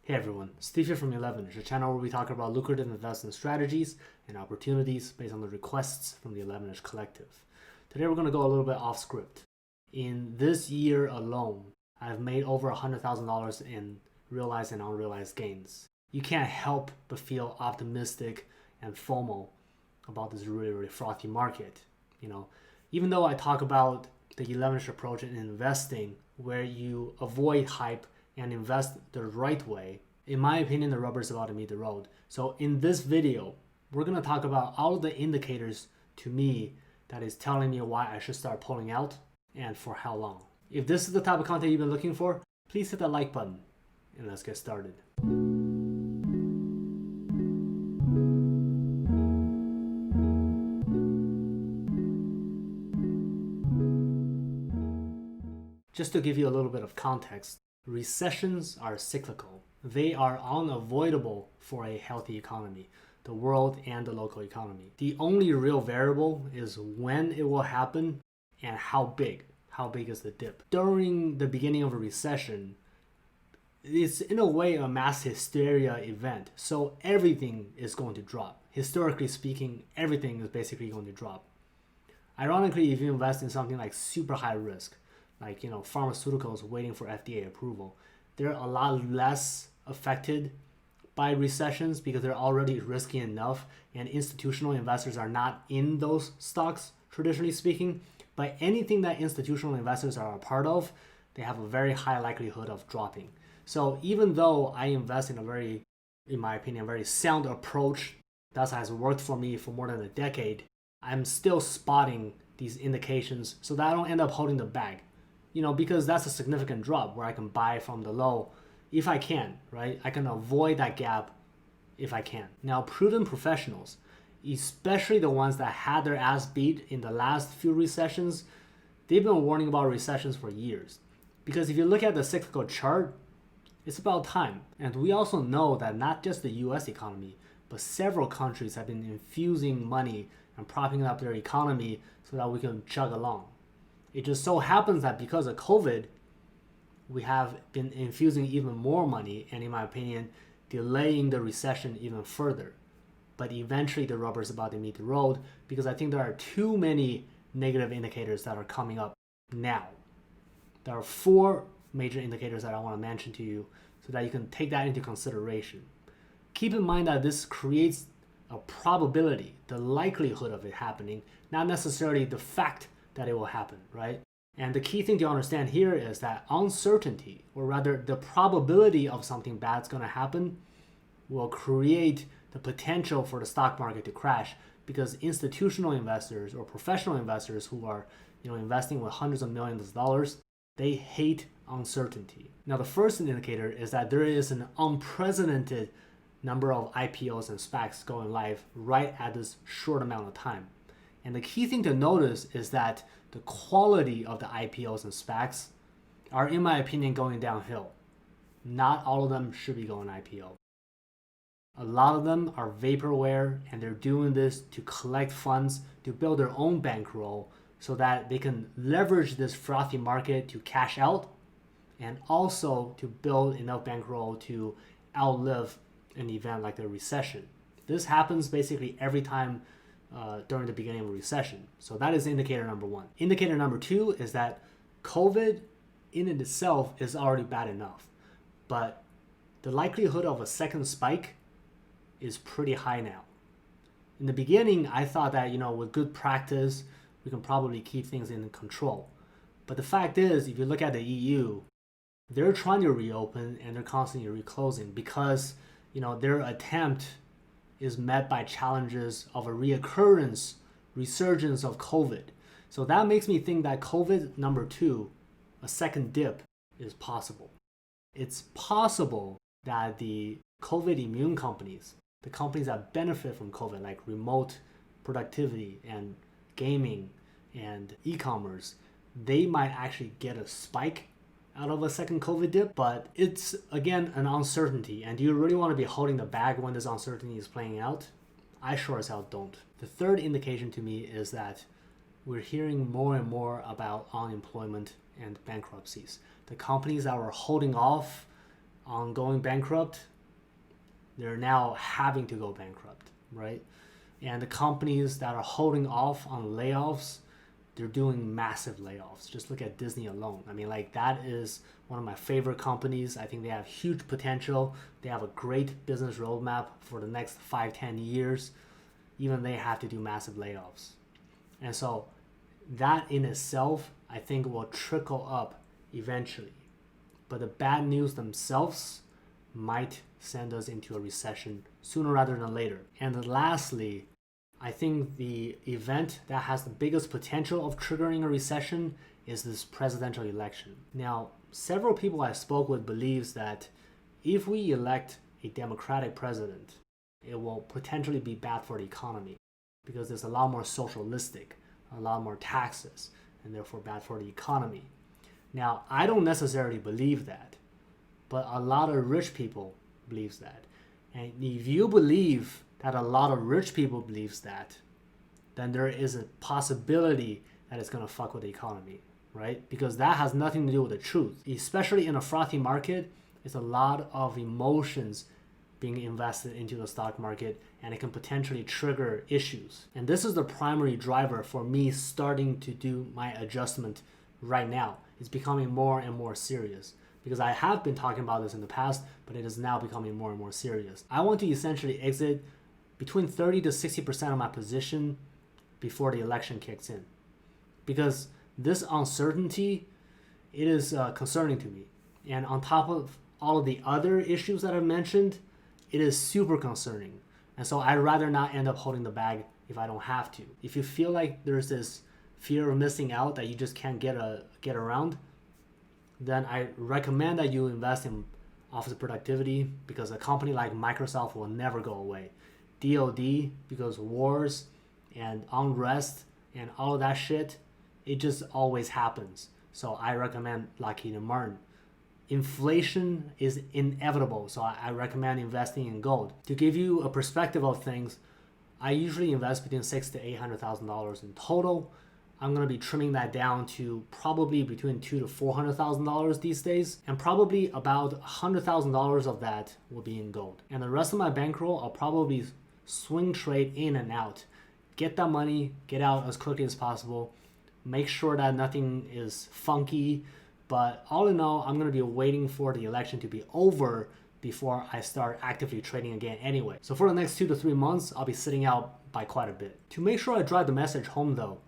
Hey everyone, Steve here from 11, a channel where we talk about lucrative investment strategies and opportunities based on the requests from the 11ish collective. Today we're going to go a little bit off script. In this year alone, I've made over $100,000 in realized and unrealized gains. You can't help but feel optimistic and FOMO about this really frothy market. Even though I talk about the 11ish approach in investing where you avoid hype and invest the right way, in my opinion, the rubber's about to meet the road. So in this video, we're going to talk about all the indicators to me that is telling me why I should start pulling out and for how long. If this is the type of content you've been looking for, please hit that like button and let's get started. Just to give you a little bit of context, recessions are cyclical. They are unavoidable for a healthy economy, the world and the local economy. The only real variable is when it will happen and how big. How big is the dip? During the beginning of a recession, it's in a way a mass hysteria event. So everything is going to drop. Historically speaking, everything is basically going to drop. Ironically, if you invest in something like super high risk, like pharmaceuticals waiting for FDA approval, they're a lot less affected by recessions because they're already risky enough and institutional investors are not in those stocks, traditionally speaking. But anything that institutional investors are a part of, they have a very high likelihood of dropping. So even though I invest in a very, in my opinion, very sound approach that has worked for me for more than a decade, I'm still spotting these indications so that I don't end up holding the bag. Because that's a significant drop where I can buy from the low if I can, right? I can avoid that gap if I can. Now, prudent professionals, especially the ones that had their ass beat in the last few recessions, they've been warning about recessions for years. Because if you look at the cyclical chart, it's about time. And we also know that not just the US economy, but several countries have been infusing money and propping up their economy so that we can chug along. It just so happens that because of COVID, we have been infusing even more money and, in my opinion, delaying the recession even further. But eventually the rubber's about to meet the road because I think there are too many negative indicators that are coming up now. There are 4 major indicators that I want to mention to you so that you can take that into consideration. Keep in mind that this creates a probability, the likelihood of it happening, not necessarily the fact that it will happen, right? And the key thing to understand here is that uncertainty, or rather the probability of something bad's going to happen, will create the potential for the stock market to crash because institutional investors or professional investors who are investing with hundreds of millions of dollars, they hate uncertainty. Now, the first indicator is that there is an unprecedented number of IPOs and SPACs going live right at this short amount of time. And the key thing to notice is that the quality of the IPOs and SPACs are, in my opinion, going downhill. Not all of them should be going IPO. A lot of them are vaporware, and they're doing this to collect funds to build their own bankroll so that they can leverage this frothy market to cash out and also to build enough bankroll to outlive an event like the recession. This happens basically every time during the beginning of a recession. So that is indicator number 1. Indicator number 2 is that COVID in itself is already bad enough, but the likelihood of a second spike is pretty high now. In the beginning, I thought that, with good practice, we can probably keep things in control. But the fact is, if you look at the EU, they're trying to reopen and they're constantly reclosing because, their attempt is met by challenges of a resurgence of COVID. So that makes me think that COVID number 2, a second dip, is possible. It's possible that the COVID immune companies, the companies that benefit from COVID, like remote productivity and gaming and e-commerce, they might actually get a spike out of a second COVID dip, but it's, again, an uncertainty. And do you really want to be holding the bag when this uncertainty is playing out? I sure as hell don't. The third indication to me is that we're hearing more and more about unemployment and bankruptcies. The companies that were holding off on going bankrupt, they're now having to go bankrupt, right? And the companies that are holding off on layoffs, they're doing massive layoffs. Just look at Disney alone. I mean, like, that is one of my favorite companies. I think they have huge potential. They have a great business roadmap for the next 5-10 years. Even they have to do massive layoffs. And so that in itself, I think will trickle up eventually. But the bad news themselves might send us into a recession sooner rather than later. And lastly, I think the event that has the biggest potential of triggering a recession is this presidential election. Now, several people I spoke with believes that if we elect a Democratic president, it will potentially be bad for the economy because there's a lot more socialistic, a lot more taxes, and therefore bad for the economy. Now, I don't necessarily believe that, but a lot of rich people believes that. And if you believe that a lot of rich people believes that, then there is a possibility that it's going to fuck with the economy, right? Because that has nothing to do with the truth. Especially in a frothy market, it's a lot of emotions being invested into the stock market, and it can potentially trigger issues. And this is the primary driver for me starting to do my adjustment right now. It's becoming more and more serious because I have been talking about this in the past, but it is now becoming more and more serious. I want to essentially exit between 30 to 60% of my position before the election kicks in, because this uncertainty, it is concerning to me. And on top of all of the other issues that I've mentioned, it is super concerning. And so I'd rather not end up holding the bag if I don't have to. If you feel like there's this fear of missing out that you just can't get around, then I recommend that you invest in office productivity, because a company like Microsoft will never go away. DoD, because wars and unrest and all of that shit, it just always happens. So I recommend Lockheed Martin. Inflation is inevitable, so I recommend investing in gold. To give you a perspective of things, I usually invest between $600,000 to $800,000 in total. I'm going to be trimming that down to probably between $200,000 to $400,000 these days, and probably about $100,000 of that will be in gold. And the rest of my bankroll, I'll probably swing trade in and out. Get that money, get out as quickly as possible. Make sure that nothing is funky. But all in all, I'm going to be waiting for the election to be over before I start actively trading again anyway. So for the next 2 to 3 months, I'll be sitting out by quite a bit. To make sure I drive the message home though,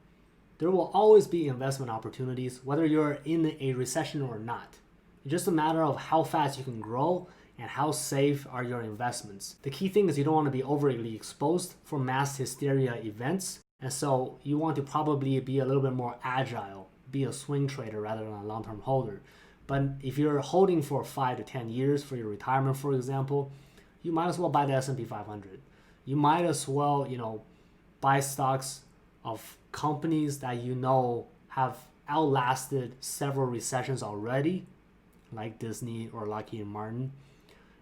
there will always be investment opportunities, whether you're in a recession or not. It's just a matter of how fast you can grow and how safe are your investments. The key thing is you don't want to be overly exposed for mass hysteria events. And so you want to probably be a little bit more agile, be a swing trader rather than a long-term holder. But if you're holding for 5 to 10 years for your retirement, for example, you might as well buy the S&P 500. You might as well, buy stocks of companies that have outlasted several recessions already, like Disney or Lockheed Martin,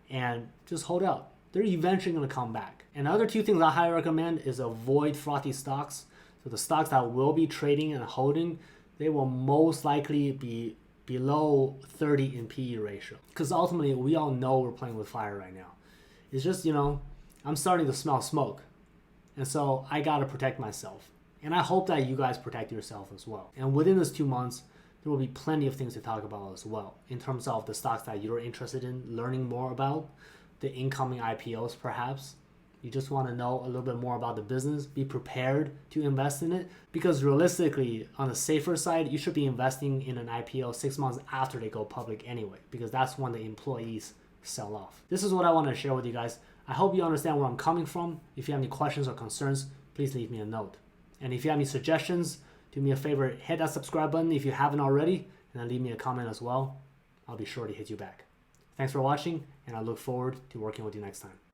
and just hold out. They're eventually going to come back. And the other 2 things I highly recommend is avoid frothy stocks. So the stocks that will be trading and holding, they will most likely be below 30 in PE ratio. Because ultimately, we all know we're playing with fire right now. It's just, I'm starting to smell smoke. And so I got to protect myself. And I hope that you guys protect yourself as well. And within this 2 months, there will be plenty of things to talk about as well, in terms of the stocks that you're interested in learning more about, the incoming IPOs perhaps. You just want to know a little bit more about the business, be prepared to invest in it, because realistically, on the safer side, you should be investing in an IPO 6 months after they go public anyway, because that's when the employees sell off. This is what I want to share with you guys. I hope you understand where I'm coming from. If you have any questions or concerns, please leave me a note. And if you have any suggestions, do me a favor, hit that subscribe button if you haven't already, and then leave me a comment as well. I'll be sure to hit you back. Thanks for watching, and I look forward to working with you next time.